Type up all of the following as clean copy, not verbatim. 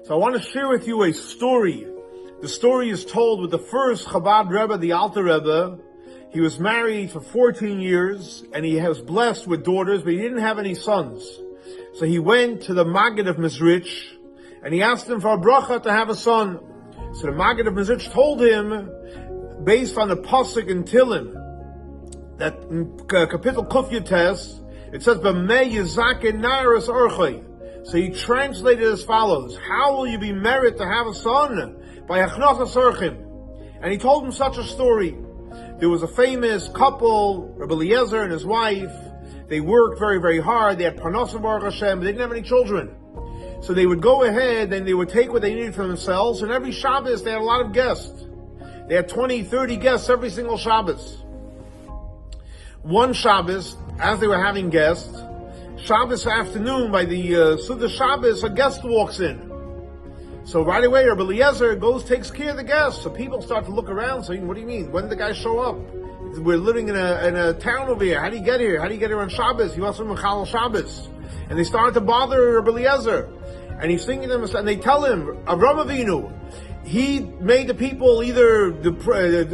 So I want to share with you a story. The story is told with the first Chabad Rebbe, the Alter Rebbe. He was married for 14 years, and he was blessed with daughters, but he didn't have any sons. So he went to the Maggid of Mezrich, and he asked him for a bracha to have a son. So the Maggid of Mezrich told him, based on the pasuk in Tilim, that in Kapitel Kuf Yutes, it says, "B'mei yizaken na'aras Orchim." So he translated as follows: how will you be married to have a son? By Hachnasas Orchim. And he told him such a story. There was a famous couple, Rabbi Eliezer and his wife. They worked very, very hard. They had parnasim Baruch Hashem, but they didn't have any children. So they would go ahead and they would take what they needed for themselves, and every Shabbos they had a lot of guests. They had 20, 30 guests every single Shabbos. One Shabbos, as they were having guests, Shabbos afternoon, by the Suda Shabbos, a guest walks in. So right away, Rabbi Eliezer takes care of the guests. So people start to look around, saying, "What do you mean? When did the guy show up? We're living in a town over here. How do you get here? How do you get here on Shabbos? You also Mechal Shabbos." And they started to bother Rabbi Eliezer, and he's thinking to himself, and they tell him, Avram Avinu, he made the people either the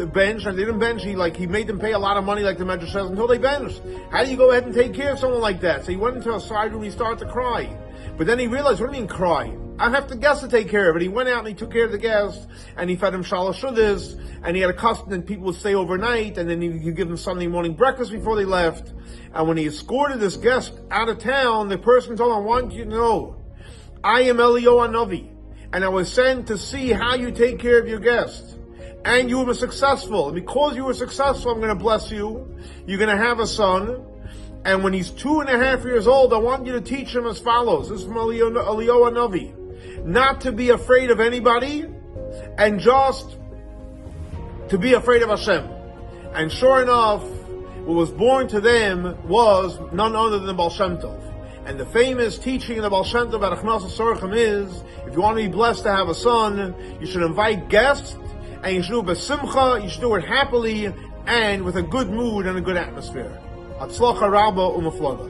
bench, and they didn't bench. He made them pay a lot of money, like the Medrash says, until they benched. How do you go ahead and take care of someone like that? So he went into a side room. He started to cry, but then he realized, what do you mean cry? I have the guests to take care of it. He went out and he took care of the guests, and he fed them shalosh shudas, and he had a custom that people would stay overnight, and then he could give them Sunday morning breakfast before they left. And when he escorted this guest out of town, the person told him, "I want you to know, I am Eliyahu Hanavi, and I was sent to see how you take care of your guests. And you were successful. And because you were successful, I'm going to bless you. You're going to have a son. And when he's 2.5 years old, I want you to teach him as follows." This is from Eliyahu Hanavi. "Not to be afraid of anybody, and just to be afraid of Hashem." And sure enough, what was born to them was none other than the Baal Shem Tov. And the famous teaching of the Baal Shem Tov about Hachnasas Orchim is, if you want to be blessed to have a son, you should invite guests, and you should do it b'simcha, you should do it happily, and with a good mood and a good atmosphere. Hatzlacha Rabba Umafloga.